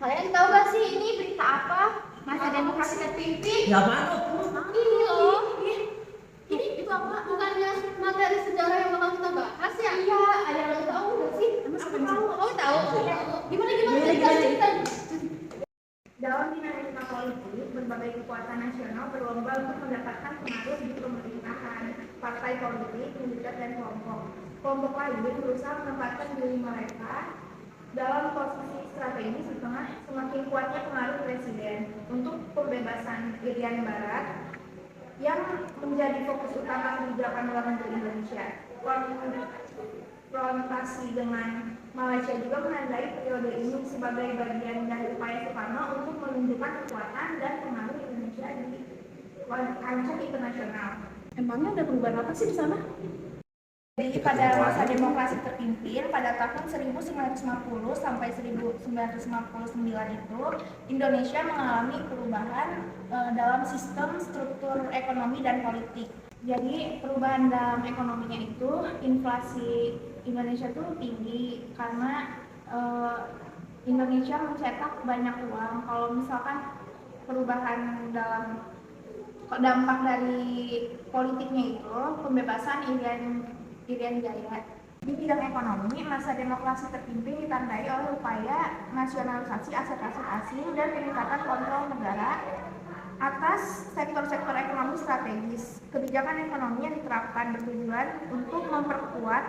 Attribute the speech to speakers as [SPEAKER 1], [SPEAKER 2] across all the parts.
[SPEAKER 1] Kalian tahu gak sih ini berita apa? Masa demokrasi terpimpin?
[SPEAKER 2] Ya apaan tuh?
[SPEAKER 1] Ini loh. Ini itu apa? Bukannya materi sejarah yang bakal kita bahas ya? Iya, ada yang tahu nggak sih? Aku tahu. Kamu tahu? Gimana cerita?
[SPEAKER 3] Dalam dinamika politik, berbagai kekuatan nasional berlomba untuk mendapatkan pengaruh di pemerintahan, partai politik, sindikat, dan kelompok. Kelompok lain berusaha menempatkan diri mereka dalam posisi strategis di tengah semakin kuatnya pengaruh presiden. Untuk pembebasan Irian Barat yang menjadi fokus utama kebijakan luar negeri Indonesia. Konfrontasi dengan Malaysia juga menandai periode ini sebagai bagian dari upaya Soekarno untuk menunjukkan kekuatan dan pengaruh Indonesia di kancah internasional.
[SPEAKER 4] Emangnya ada perubahan apa sih di sana?
[SPEAKER 3] Jadi pada masa demokrasi terpimpin pada tahun 1950 sampai 1959 itu Indonesia mengalami perubahan dalam sistem struktur ekonomi dan politik. Jadi perubahan dalam ekonominya itu inflasi Indonesia tuh tinggi karena Indonesia mencetak banyak uang. Kalau misalkan perubahan dalam dampak dari politiknya itu pembebasan Irian Jaya. Di bidang ekonomi, masa demokrasi terpimpin ditandai oleh upaya nasionalisasi aset-aset asing dan peningkatan kontrol negara atas sektor-sektor ekonomi strategis. Kebijakan ekonomi yang diterapkan bertujuan untuk memperkuat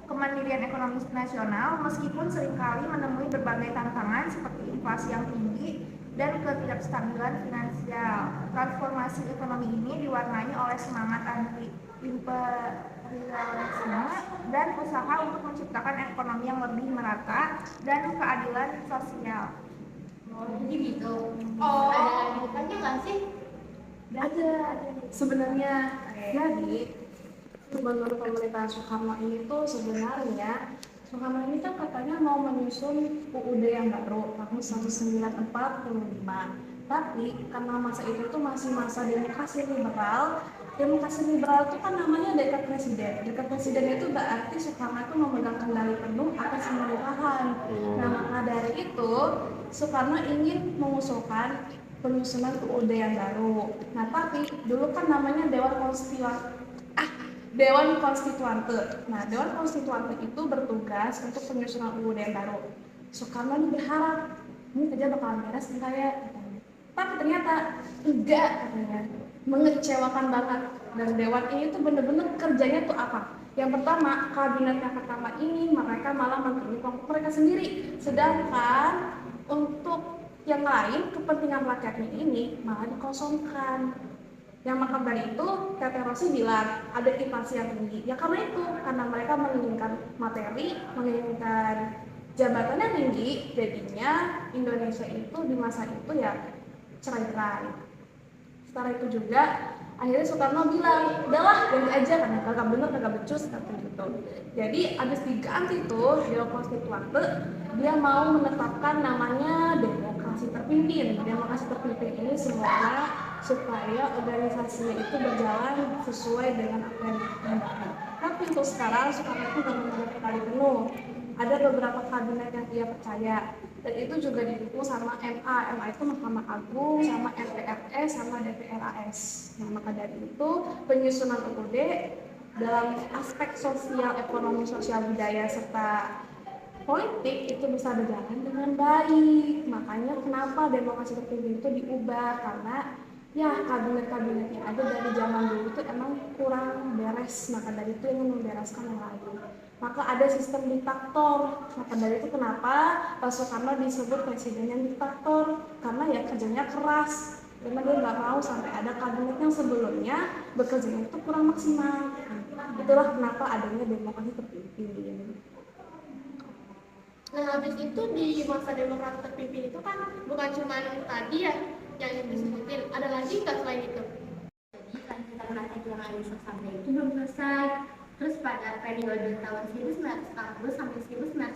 [SPEAKER 3] kemandirian ekonomi nasional meskipun seringkali menemui berbagai tantangan seperti inflasi yang tinggi dan ketidakstabilan finansial. Transformasi ekonomi ini diwarnai oleh semangat anti-imperialisme dan usaha untuk menciptakan ekonomi yang lebih merata dan keadilan sosial.
[SPEAKER 1] Jadi gitu.
[SPEAKER 3] Oh.
[SPEAKER 1] Ada lanjutannya nggak sih?
[SPEAKER 4] Ada. Sebenarnya jadi gubernur pemerintahan Soekarno ini tuh sebenarnya Soekarno ini kan katanya mau menyusun UUD yang baru tahun 1945. Tapi karena masa itu tuh masih masa demokrasi liberal. Demokrasi liberal itu kan namanya dekat presiden. Dekat presiden itu berarti Soekarno itu memegang kendali penuh atas pemerintahan. Nah, maka dari itu Soekarno ingin mengusulkan penyusunan UUD yang baru. Nah, tapi dulu kan namanya Dewan Konstituante. Nah, Dewan Konstituante itu bertugas untuk penyusunan UUD yang baru. Soekarno ini berharap ini kerja bakalan beres enggak ya? Tapi ternyata enggak katanya. Mengecewakan banget. Dan Dewan ini tuh bener-bener kerjanya tuh apa? Yang pertama, kabinet yang pertama ini mereka malah memilih kelompok mereka sendiri. Sedangkan untuk yang lain, kepentingan rakyatnya ini malah dikosongkan. Yang maka dari itu, Tete Rossi bilang ada inflasi yang tinggi. Ya karena itu, karena mereka menginginkan materi, menginginkan jabatan yang tinggi, jadinya Indonesia itu di masa itu ya cerai-berai. Setelah itu juga, akhirnya Soekarno bilang, udahlah ganti aja karena kagak bener, kagak becus, kata gitu. Jadi abis diganti tuh Dewan Konstituante, dia mau menetapkan namanya demokrasi terpimpin. Demokrasi terpimpin ini semoga supaya organisasinya itu berjalan sesuai dengan apa yang dikehendaki. Tapi untuk sekarang Soekarno itu belum menjabat kali penuh. Ada beberapa kabinet yang ia percaya, dan itu juga didukung sama MA itu Mahkamah Agung, sama MPRS, sama DPRAS. Nah, maka dari itu penyusunan UUD dalam aspek sosial, ekonomi, sosial budaya serta politik itu bisa berjalan dengan baik. Makanya kenapa demokrasi terpimpin itu diubah, karena ya kabinet-kabinet yang ada dari zaman dulu itu emang kurang beres. Maka dari itu ingin membereskan yang lain. Maka ada sistem diktator. Maka dari itu kenapa Pak Soekarno disebut presiden yang diktator, karena ya kerjanya keras. Karena dia nggak mau sampai ada kabinet yang sebelumnya bekerjanya itu kurang maksimal. Itulah kenapa adanya demokrasi terpimpin.
[SPEAKER 1] Nah, habis itu di masa demokrasi terpimpin itu kan bukan cuma tadi ya yang disebutin, ada lagi nggak selain itu?
[SPEAKER 5] Jadi lanjutan strategi yang Alisa sampai itu belum selesai. Terus pada periode tahun 1940 sampai 1965,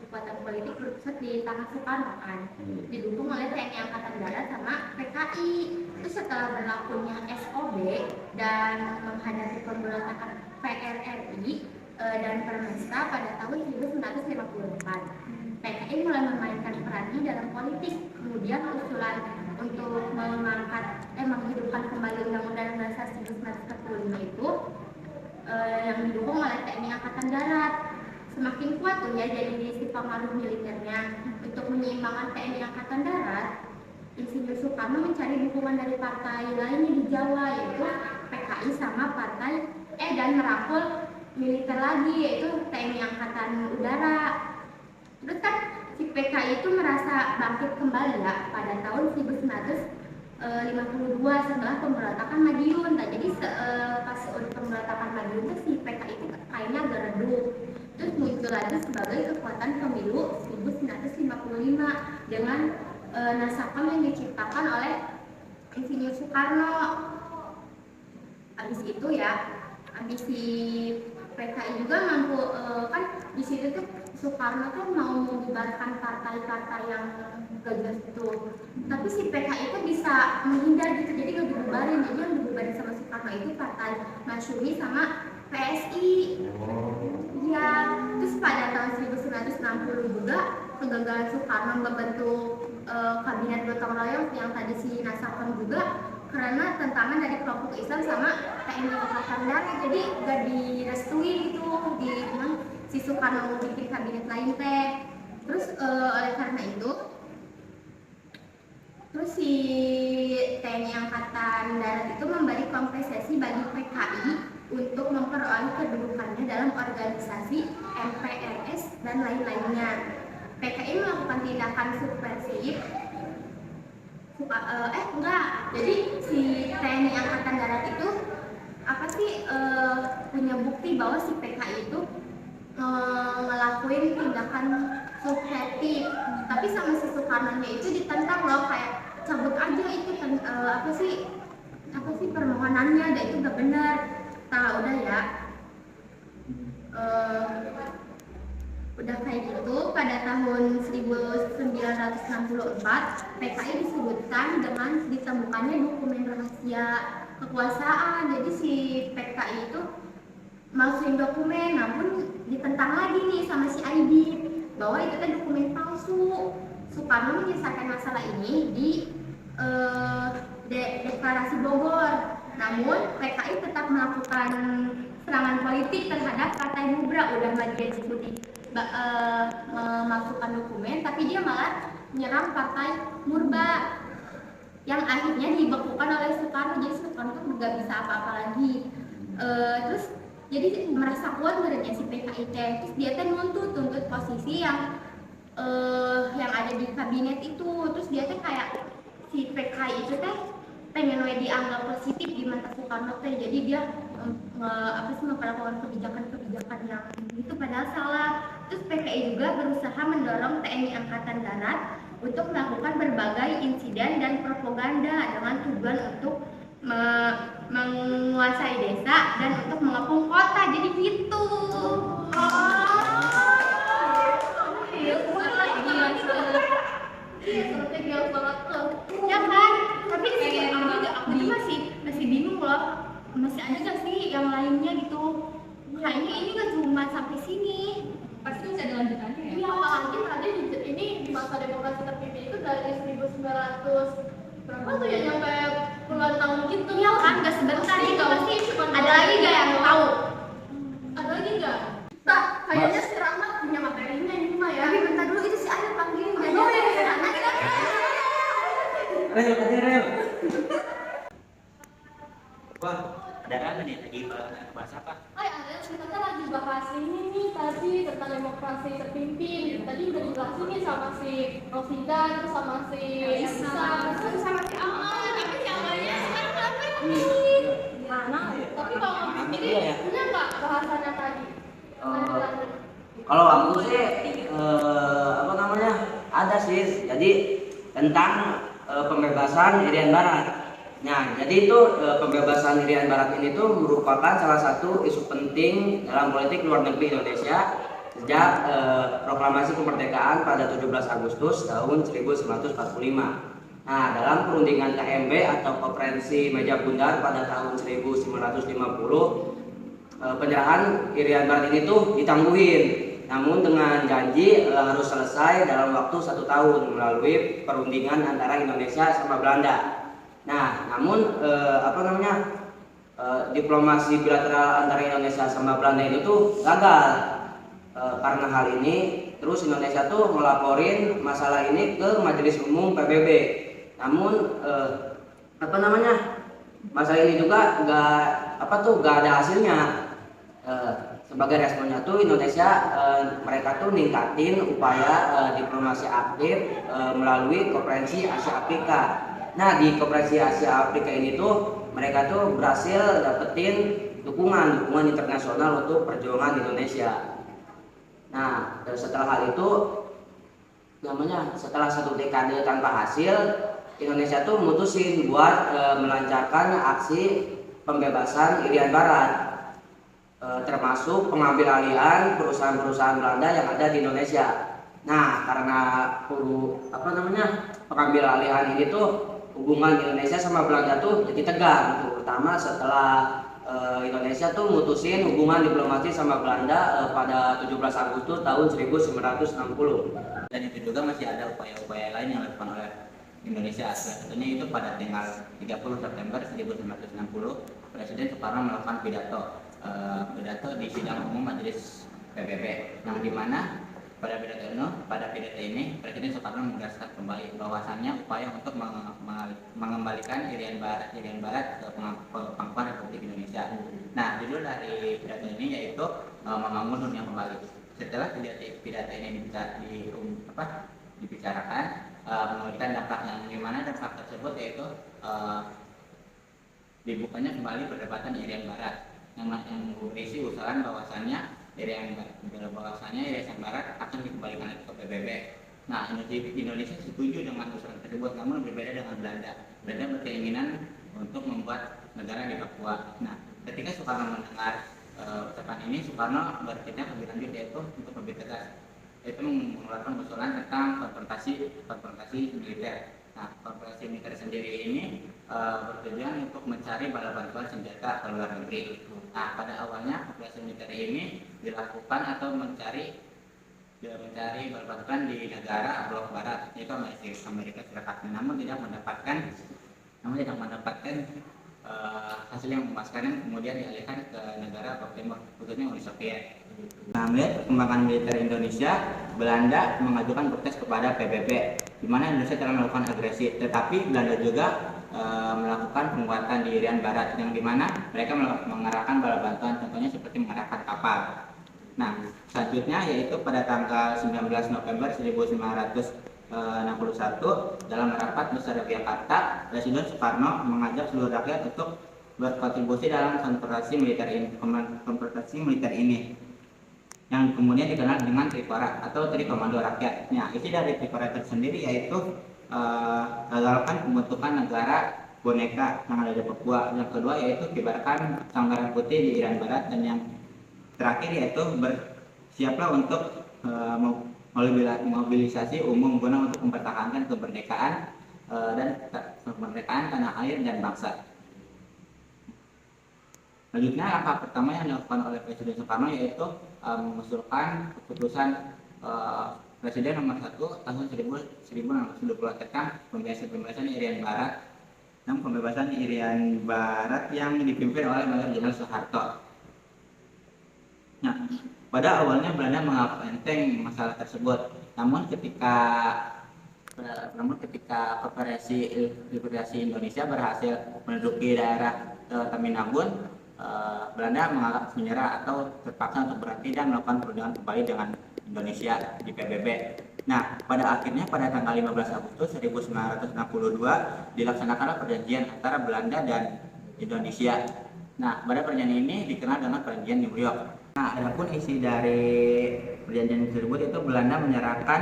[SPEAKER 5] kekuatan politik berpusat di tangan Soekarno kan, didukung oleh TNI Angkatan Darat sama PKI. Terus setelah berlakunya SOB dan menghadapi pemberontakan PRRI dan Permesta pada tahun 1954, PKI mulai memainkan peran perannya dalam politik. Kemudian usulan untuk menghidupkan kembali Undang-Undang Dasar 1945 itu yang didukung oleh TNI Angkatan Darat. Semakin kuat tuh ya jadi si pengaruh militernya. Untuk menyeimbangkan TNI Angkatan Darat, Insinyur Soekarno mencari dukungan dari partai lainnya di Jawa, yaitu PKI sama dan merangkul militer lagi, yaitu TNI Angkatan Udara. Terus kan si PKI itu merasa bangkit kembali ya pada tahun 1952 setelah pemberontakan Madiun. Jadi pas pemberontakan Madiun itu si PKI itu kayaknya agak redup. Terus muncul lagi sebagai kekuatan pemilu 1955 dengan naskah yang diciptakan oleh Insinyur Soekarno. Habis itu ya, habis si PKI juga mampu kan di situ tuh Soekarno tuh mau membubarkan partai-partai yang gagal itu, tapi si PKI itu bisa menghindar gitu, jadi nggak dibubarin. Jadi yang dibubarin sama Soekarno itu Partai Masyumi sama PSI. Ya, terus pada tahun 1960 juga kegagalan Soekarno membentuk kabinet gotong royong yang tadi si Nasakam juga karena tentangan dari kelompok Islam sama TNI Angkatan Darat, jadi gak direstui gitu si Soekarno mau bikin kabinet lain teh. Terus oleh karena itu terus si TNI Angkatan Darat itu memberi kompensasi bagi PKI untuk memperoleh kedudukannya dalam organisasi MPRS dan lain-lainnya. PKI melakukan tindakan subversif. Jadi si TNI Angkatan Darat itu punya bukti bahwa si PKI itu ngelakuin tindakan subversif, tapi sama si Soekarno-nya itu ditentang loh, kayak cabut aja itu permohonannya, dan itu gak benar. Udah ya, udah kayak gitu pada tahun 1964 PKI disebutkan dengan ditemukannya dokumen rahasia kekuasaan. Jadi si PKI itu masukin dokumen, namun ditentang lagi nih sama si Aidit bahwa itu kan dokumen palsu. Soekarno menyelesaikan masalah ini di deklarasi Bogor. Namun PKI tetap melakukan serangan politik terhadap Partai Mubra. Udah nggak dia diskusi memasukkan dokumen, tapi dia malah menyerang Partai Murba yang akhirnya dibekukan oleh Soekarno. Jadi Soekarno tuh nggak bisa apa-apa lagi. Terus jadi merasa kuat menurutnya si PKI teh. Terus dia teh nuntut posisi yang ada di kabinet itu. Terus dia teh kayak si PKI itu teh pengen dianggap positif di mata Soekarno teh. Jadi dia memperlakukan kebijakan-kebijakan yang itu padahal salah. Terus PKI juga berusaha mendorong TNI Angkatan Darat untuk melakukan berbagai insiden dan propaganda dengan tujuan untuk menguasai desa dan untuk mengepung kota. Jadi gitu. Iya, banget tuh. Ya kan? Tapi di sini aku juga masih bingung loh. Masih ada gak sih yang lainnya gitu? Kayaknya ini gak cuma sampai sini.
[SPEAKER 1] Pasti bisa dilanjutannya ya? Iya, apalagi tadi ini di masa demokrasi terpimpin itu dari 1900 berapa tuh ya, nyampe puluhan tahun gitu.
[SPEAKER 5] Iya kan, gak sebentar itu.
[SPEAKER 1] Pasti cuma
[SPEAKER 5] Ada lagi gak yang tahu?
[SPEAKER 1] Ada lagi gak? Tak, kayaknya si Rahmat punya materinya ini mah ya.
[SPEAKER 5] Tapi bentar dulu, itu si Ayah panggilin.
[SPEAKER 1] Oh iya.
[SPEAKER 2] Rel. Wah, ada apa nih? Lagi bahas apa?
[SPEAKER 1] Ada, kita kan lagi bahas ini nih tadi tentang demokrasi terpimpin. Tadi udah dijelasin nih sama si Rosida, terus sama si Elisa, terus sama si Amal. Tapi si Amalnya sekarang kenapa nih? Mana? Tapi kalau ngomong ini, bener nggak bahasannya tadi?
[SPEAKER 6] Kalau aku sih ada sih. Jadi tentang pembebasan Irian Barat. Nah, jadi itu pembebasan Irian Barat ini tuh merupakan salah satu isu penting dalam politik luar negeri Indonesia sejak proklamasi kemerdekaan pada 17 Agustus tahun 1945. Nah, dalam perundingan KMB atau Konferensi Meja Bundar pada tahun 1950, penyerahan Irian Barat ini tuh ditangguhin. namun dengan janji harus selesai dalam waktu 1 tahun melalui perundingan antara Indonesia sama Belanda. Nah, namun diplomasi bilateral antara Indonesia sama Belanda itu tuh gagal. Karena hal ini, terus Indonesia tuh melaporin masalah ini ke Majelis Umum PBB. Namun masalah ini juga nggak ada hasilnya. Sebagai responnya tuh Indonesia mereka tuh ningkatin upaya diplomasi aktif melalui Konferensi Asia Afrika. Nah, di Konferensi Asia Afrika ini tuh mereka tuh berhasil dapetin dukungan internasional untuk perjuangan Indonesia. Nah, setelah hal itu setelah 1 dekade tanpa hasil, Indonesia tuh mutusin buat melancarkan aksi pembebasan Irian Barat, termasuk pengambil alihan perusahaan-perusahaan Belanda yang ada di Indonesia. Nah, karena pengambil alihan ini tuh hubungan Indonesia sama Belanda tuh jadi tegang, terutama setelah Indonesia tuh mutusin hubungan diplomasi sama Belanda pada 17 Agustus tahun 1960.
[SPEAKER 2] Dan itu juga masih ada upaya-upaya lain yang dilakukan oleh Indonesia. Salah satunya itu pada tanggal 30 September 1960, Presiden Soekarno melakukan pidato di sidang umum Majelis PBB, yang dimana pada pidato ini Presiden Soekarno menegaskan kembali bahwasannya upaya untuk mengembalikan Irian Barat ke pangkuan Republik Indonesia. Nah, judul dari pidato ini yaitu membangun dunia kembali. Setelah pidato ini dibicarakan, memberikan dampak yang dimana dampak tersebut yaitu dibukanya kembali perdebatan Irian Barat yang berisi usulan bahwasannya Irian Barat akan dikembalikan lagi ke PBB. Nah, Indonesia setuju dengan usulan tersebut, namun berbeda dengan Belanda. Belanda berkeinginan untuk membuat negara di Papua. Nah, ketika Soekarno mendengar ucapan ini, Soekarno bertindak lebih lanjut, yaitu untuk lebih tegas, yaitu mengeluarkan usulan tentang konfrontasi militer. Nah, konfrontasi militer sendiri ini bertujuan untuk mencari bala bantuan senjata ke luar negeri. Nah, pada awalnya operasi militer ini dilakukan atau mencari bala bantuan di negara blok barat, yaitu Amerika Serikat, namun tidak mendapatkan hasil yang memuaskan, yang kemudian dialihkan ke negara blok timur, khususnya Uni Soviet. Nah, melihat perkembangan militer Indonesia, Belanda mengajukan protes kepada PBB, di mana Indonesia telah melakukan agresi, tetapi Belanda juga melakukan penguatan di Irian Barat, yang dimana mereka mengarahkan bala bantuan, contohnya seperti mengarahkan kapal. Nah, selanjutnya yaitu pada tanggal 19 November 1961 dalam rapat besar di Jakarta, Presiden Soekarno mengajak seluruh rakyat untuk berkontribusi dalam konfrontasi militer ini, yang kemudian dikenal dengan Trikora atau Trikomando Rakyat. Nah, isi dari Trikora tersendiri yaitu gagalkan pembentukan negara boneka yang ada di Papua. Yang kedua yaitu kibarkan sang merah putih di Irian Barat, dan yang terakhir yaitu bersiaplah untuk mobilisasi umum guna untuk mempertahankan kemerdekaan tanah air dan bangsa. Selanjutnya, langkah pertama yang dilakukan oleh Presiden Soekarno yaitu mengusulkan keputusan Presiden nomor 1 tahun 1920 tentang pembebasan Irian Barat, yang dipimpin oleh Mayor Jenderal Soeharto. Nah, pada awalnya Belanda menganggap enteng masalah tersebut, namun ketika Konferensi Liberasi Indonesia berhasil menduduki daerah Taminabun, Belanda menganggap menyerah atau terpaksa untuk berhenti dan melakukan perjuangan kembali dengan Indonesia di PBB. Nah, pada akhirnya pada tanggal 15 Agustus 1962 dilaksanakanlah perjanjian antara Belanda dan Indonesia. Nah, pada perjanjian ini dikenal dengan Perjanjian New York. Nah, adapun isi dari perjanjian tersebut itu Belanda menyerahkan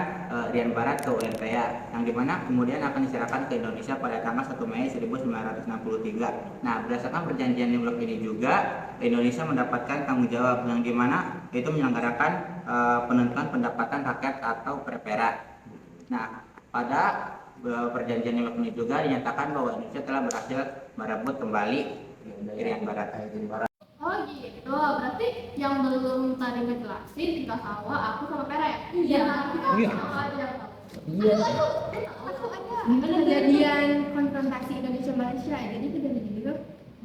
[SPEAKER 2] Irian Barat ke UNPA, yang dimana kemudian akan diserahkan ke Indonesia pada tanggal 1 Mei 1963. Nah, berdasarkan perjanjian New York ini juga Indonesia mendapatkan tanggung jawab, yang dimana itu menyelenggarakan penentuan pendapatan rakyat atau perpera. Nah, pada perjanjian New York ini juga dinyatakan bahwa Indonesia telah berhasil merebut kembali Irian Barat.
[SPEAKER 1] Oh gitu, berarti yang belum tadi ngejelasin Tika Sawa, aku sama Pera ya? Iya. Kita sama aja yang tahu.
[SPEAKER 7] Iya.
[SPEAKER 1] Aku aja.
[SPEAKER 5] Kejadian konfrontasi Indonesia Malaysia.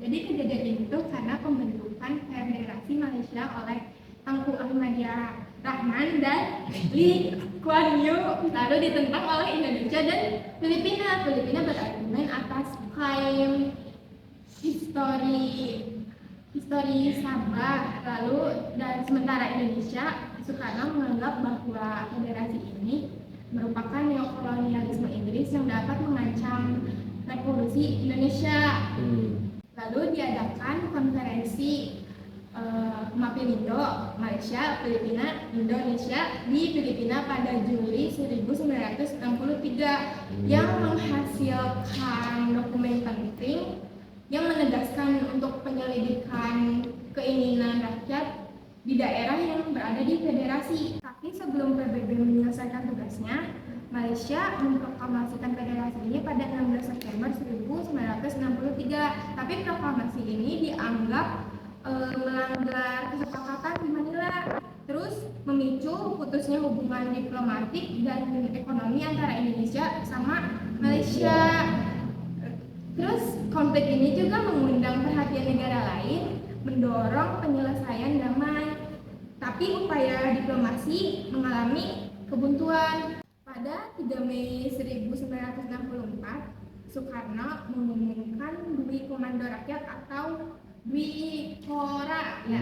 [SPEAKER 5] Jadi kejadian itu karena pembentukan Federasi Malaysia oleh Tengku Ahmadiyah Rahman dan Lee Kuan Yew, lalu ditentang oleh Indonesia dan Filipina. Filipina berargumen atas klaim histori Sabah, lalu dan sementara Indonesia, Soekarno menganggap bahwa federasi ini merupakan neokolonialisme Inggris yang dapat mengancam revolusi Indonesia. Lalu diadakan konferensi Mapindo, Malaysia, Filipina, Indonesia di Filipina pada Juli 1963 yang menghasilkan dokumen penting yang menegaskan untuk penyelidikan keinginan rakyat di daerah yang berada di federasi. Tapi sebelum PBB menyelesaikan tugasnya, Malaysia memproklamasikan federasi ini pada 16 September 1963. Tapi proklamasi ini dianggap melanggar kesepakatan di Manila, terus memicu putusnya hubungan diplomatik dan ekonomi antara Indonesia sama Malaysia. Terus konflik ini juga mengundang perhatian negara lain, mendorong penyelesaian damai. Tapi upaya diplomasi mengalami kebuntuan. Pada 3 Mei 1964, Soekarno mengumumkan Dwi Komando Rakyat atau Dwi Kora ya,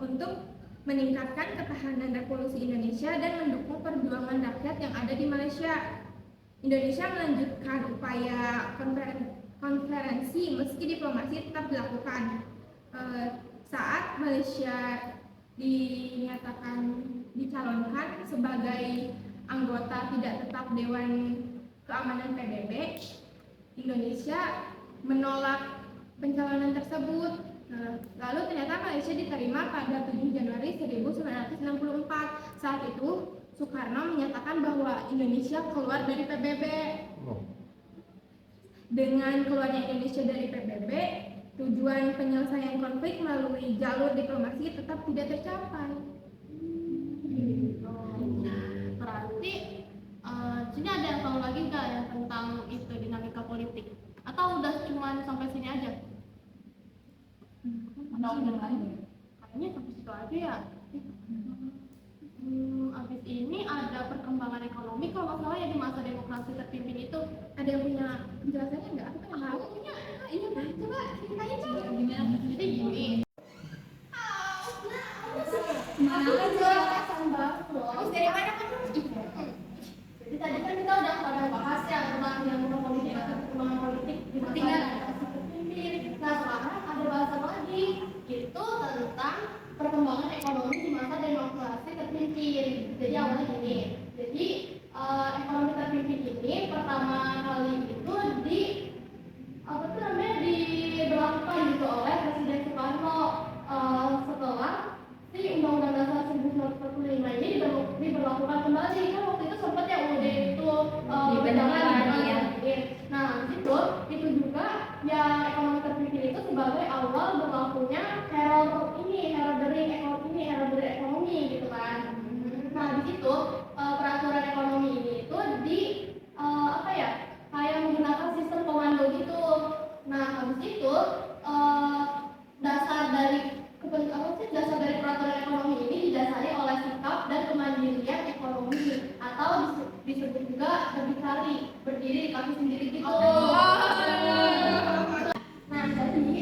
[SPEAKER 5] untuk meningkatkan ketahanan revolusi Indonesia dan mendukung perjuangan rakyat yang ada di Malaysia. Indonesia melanjutkan upaya konferensi meski diplomasi tetap dilakukan. Saat Malaysia dicalonkan sebagai anggota tidak tetap Dewan Keamanan PBB, Indonesia menolak pencalonan tersebut. Lalu ternyata Malaysia diterima pada 7 Januari 1964. Saat itu Soekarno menyatakan bahwa Indonesia keluar dari PBB. Dengan keluarnya Indonesia dari PBB, tujuan penyelesaian konflik melalui jalur diplomasi tetap tidak tercapai.
[SPEAKER 1] Berarti sini ada yang tahu lagi nggak ya tentang itu dinamika politik? Atau udah cuma sampai sini aja? Atau udah lain? Kayaknya sampai situ aja ya. Abis ini ada perkembangan ekonomi kalau nggak salah ya di masa demokrasi terpimpin itu. Ada yang punya penjelasannya nggak? Aku kan tahu punya. Iya kan? Coba ceritain coba. Gimana? Jadi gini. Terus dari mana kan? Jadi tadi kan kita udah pada bahas ya tentang dinamika politik atau perkembangan politik di masa demokrasi terpimpin. Nah sekarang ada bahasan lagi, itu tentang perkembangan ekonomi di masa demokrasi terpimpin. Jadi awalnya gini, jadi ekonomi terpimpin ini pertama kali itu diberlakukan gitu oleh Presiden Soekarno setelah si Undang-Undang Dasar 1945 ini diberlakukan kembali. Kan waktu itu sempat ya UUD itu nah itu juga ya ekonomi terpimpin itu sebagai awal berlakunya heraldry ekonomi gitu kan. Nah di situ peraturan ekonomi ini itu kayak menggunakan sistem komando gitu. Nah habis itu dasar dari peraturan ekonomi ini didasari oleh sikap dan kemandirian ekonomi atau disebut juga berdiri di kaki sendiri gitu. Nah jadi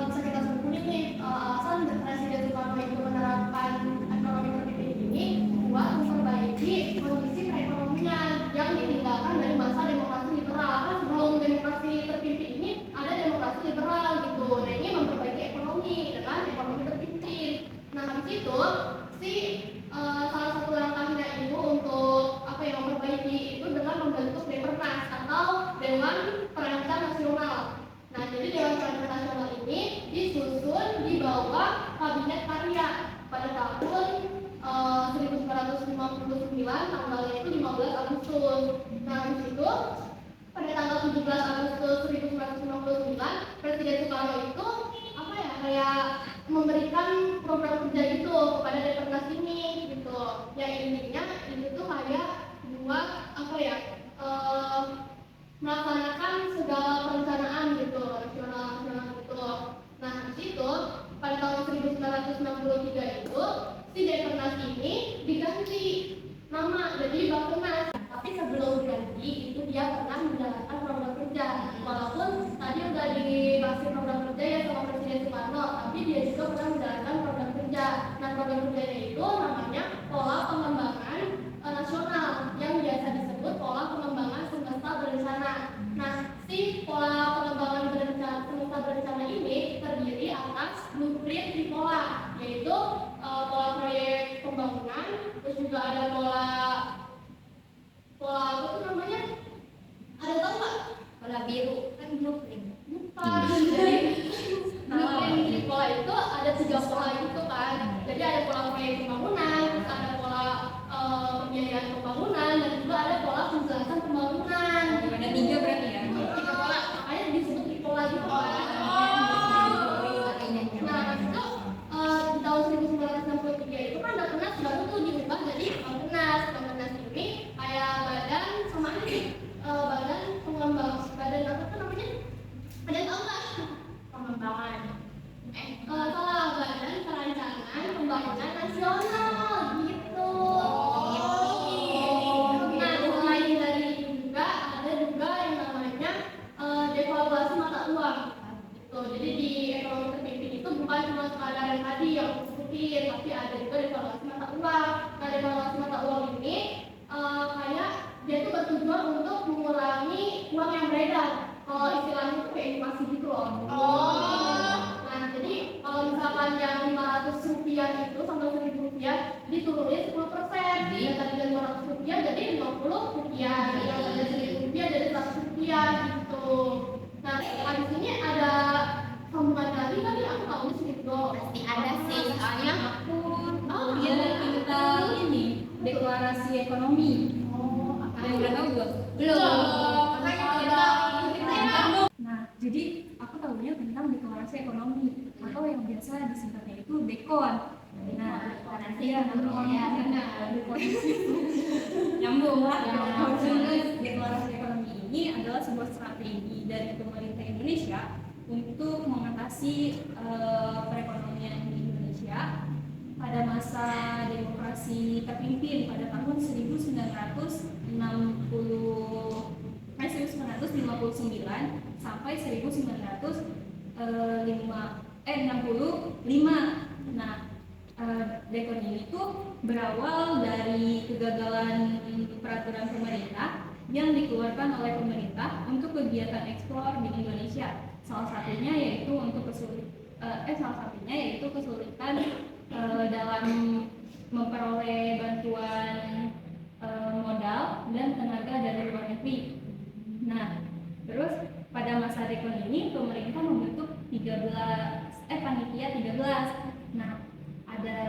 [SPEAKER 1] bisa kita simpulin nih alasan Presiden Soekarno itu menerapkan ekonomi terpimpin ini buat memperbaiki kondisi perekonomian yang ditinggalkan dari masa demokrasi liberal. Kan sebelum demokrasi terpimpin ini ada demokrasi liberal gitu. Nah ini memperbaiki ekonomi dengan ekonomi terpimpin. Nah habis itu salah satu langkahnya itu untuk memperbaiki itu dengan membentuk Depernas atau Dewan Perancang Nasional. Nah jadi Dewan Perancang Nasional ini disusun di bawah Kabinet Karya pada tahun 1959, tanggalnya itu 15 Agustus. Nah di situ pada tanggal 17 Agustus 1959 Presiden Soekarno itu kayak memberikan program kerja gitu kepada Depernas ini gitu. Yang intinya ini tuh kayak buat apa ya? Melaksanakan segala perencanaan gitu, nasional gitu. Nah, di situ pada tahun 1963 itu si Depernas ini diganti nama jadi Bappenas. Tapi sebelum diganti itu dia pernah menjalankan program kerja. Walaupun tadi udah dibahas program kerja ya sama Presiden Soekarno, tapi dia juga pernah menjalankan program kerja. Nah, program kerjanya itu namanya Pola Pengembangan Nasional yang biasa disebut Pola Pengembangan Semesta Berencana. Nah, si Pola Pengembangan Semesta Berencana ini terdiri atas blueprint di pola, yaitu pola proyek pembangunan, terus juga ada pola apa tuh namanya? Ada tahu nggak? Pola biru kan blueprint. Bukan. Jadi blueprint di pola itu ada 3 pola gitu kan. Jadi ada pola proyek pembangunan, terus ada pola pembiayaan pembangunan, dan juga ada pola penjelasan pembangunan.
[SPEAKER 7] Ada 3 berarti ya?
[SPEAKER 1] 3 pola, makanya disebut tripola gitu kan. Nah, itu di tahun 1963 itu kan Bappenas baru tuh diubah jadi Bappenas. Bappenas ini kayak badan sama aja badan pengembang, badan apa tuh namanya? Ada tahu nggak? Pengembangan. Salah, badan perencanaan pembangunan nasional gitu. Nah, selain dari itu juga ada juga yang namanya devaluasi mata uang. Gitu. Jadi di ekonomi terpimpin itu bukan cuma sekadar yang tadi yang sebutin, tapi ada juga devaluasi mata uang. Nah, devaluasi mata uang ini kayak dia itu bertujuan untuk mengurangi uang yang beredar. Kalau istilahnya itu kayak inflasi gitu loh. Nah, jadi kalau misalkan yang 500 rupiah itu sampai 1000 rupiah diturunin 10%. Yang tadi 500 rupiah jadi 50 rupiah. Yang tadi 1000 rupiah jadi 100 rupiah gitu. Nah, di sini ada sambungan dari tadi aku tahu sih bro.
[SPEAKER 5] Pasti ada sih, soalnya
[SPEAKER 7] Aku kuliah tentang ini deklarasi ekonomi. Ada yang udah tahu belum? Nah, jadi aku tahunya tentang deklarasi ekonomi atau yang biasa disingkatnya itu Dekon. Nah, iya, Dekon. Nyambung lah. Deklarasi ekonomi ini adalah sebuah strategi dari pemerintah Indonesia untuk mengatasi perekonomian di Indonesia pada masa demokrasi terpimpin pada tahun 1959 sampai 1965. Nah, Dekon ini tuh berawal dari kegagalan peraturan pemerintah yang dikeluarkan oleh pemerintah untuk kegiatan ekspor di Indonesia. Salah satunya yaitu kesulitan dalam memperoleh bantuan modal dan tenaga dari luar negeri. Nah, terus pada masa Dekon ini pemerintah membentuk panitia 13. Nah, ada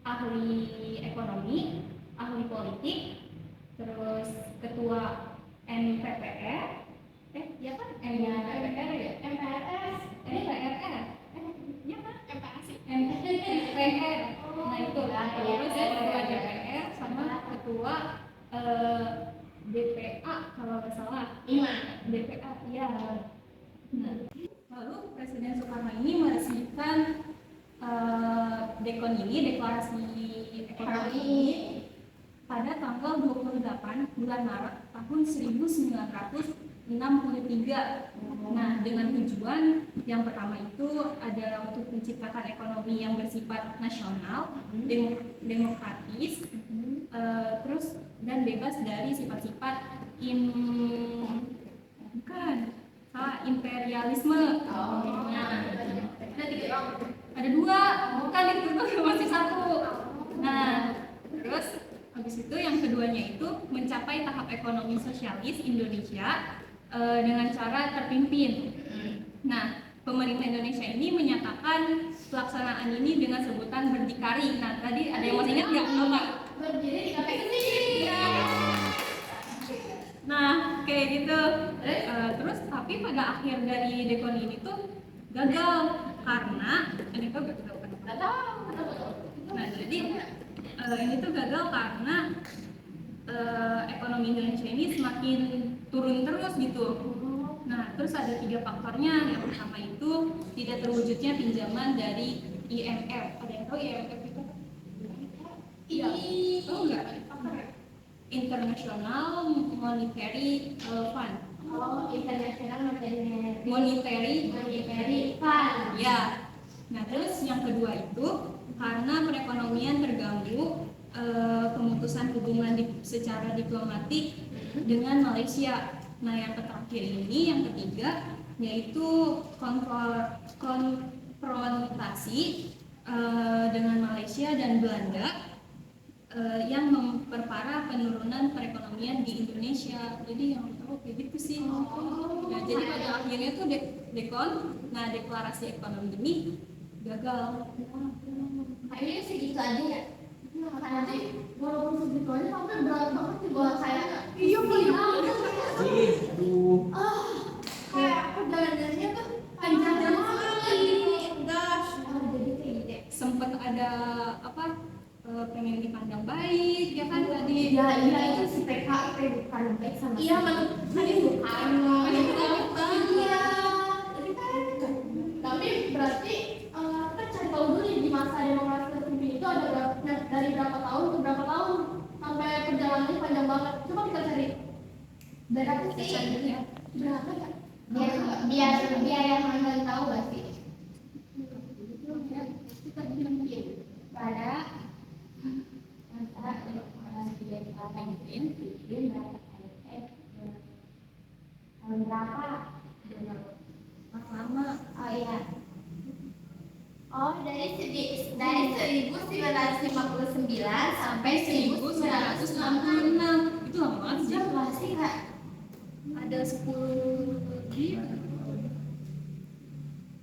[SPEAKER 7] ahli ekonomi, ahli politik, terus ketua MPPR, ya kan? MPPR ya? MPRS, MPRR, ya kan? MPR. Nah itu, terus ketua DPR sama ketua DPA kalau nggak salah. DPA, ya. Nah, lalu Presiden Soekarno ini meresmikan Dekon ini, deklarasi ekonomi ini pada tanggal 28 bulan Maret tahun 1963. Nah, dengan tujuan yang pertama itu adalah untuk menciptakan ekonomi yang bersifat nasional, demokratis, terus dan bebas dari sifat-sifat imperialisme. Ada 2, bukan itu masih 1. Nah, terus habis itu yang keduanya itu mencapai tahap ekonomi sosialis Indonesia dengan cara terpimpin. Nah, pemerintah Indonesia ini menyatakan pelaksanaan ini dengan sebutan berdikari. Nah, tadi ada yang masih ingat nggak?
[SPEAKER 1] Berdiri di KPI.
[SPEAKER 7] Nah, kayak gitu. Terus tapi pada akhir dari Dekon ini tuh gagal karena ini tuh gagal kan?
[SPEAKER 1] Nggak tahu, kenapa?
[SPEAKER 7] Nah, jadi ini tuh gagal karena ekonomi Indonesia ini semakin turun terus gitu. Nah, terus ada 3 faktornya. Yang pertama itu tidak terwujudnya pinjaman dari IMF. Ada yang tahu IMF itu? Iya. Oh enggak. International Monetary Fund.
[SPEAKER 5] Oh, internasional
[SPEAKER 7] Monetary
[SPEAKER 5] fund.
[SPEAKER 7] Ya. Nah, terus yang kedua itu karena perekonomian terganggu, pemutusan hubungan secara diplomatik dengan Malaysia. Nah, yang terakhir ini, yang ketiga, yaitu konfrontasi dengan Malaysia dan Belanda yang memperparah penurunan perekonomian di Indonesia. Jadi yang tahu kayak gitu sih. Nah, jadi pada akhirnya tuh deklarasi ekonomi ini gagal.
[SPEAKER 5] Kayaknya segitu aja ya. Nanti walaupun segitu aja tapi berat banget sih buat saya. Iya benar. Kayak perjalanannya tuh panjang banget. Jadi kayak gitu.
[SPEAKER 7] Sempat ada pengen dipandang baik ya kan tadi.
[SPEAKER 5] Ya iya itu si PKP bukan baik sama. Iya tadi bukan. Iya. Tapi berarti kita cari tahu dulu nih di masa demokrasi terpimpin itu ada dari berapa tahun ke berapa tahun sampai perjalanannya panjang banget. Coba kita cari. Berapa sih?
[SPEAKER 7] Ya.
[SPEAKER 5] Berapa ya? Biar yang mana tahu gak sih? Pada masa demokrasi terpimpin tahun berapa?
[SPEAKER 7] Lama.
[SPEAKER 5] Oh iya. Oh dari 1959 sampai 1966.
[SPEAKER 7] Itu lama banget sih.
[SPEAKER 5] Berapa sih kak?
[SPEAKER 7] Ada 10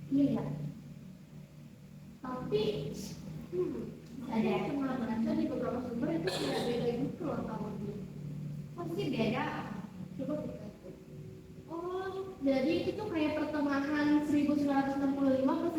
[SPEAKER 5] Iya. Tapi ada
[SPEAKER 1] Cuma baca di beberapa sumber itu tidak beda gitu loh tahunnya.
[SPEAKER 5] pasti beda.
[SPEAKER 1] Coba kita cek. Oh, jadi itu kayak pertengahan 1965 ke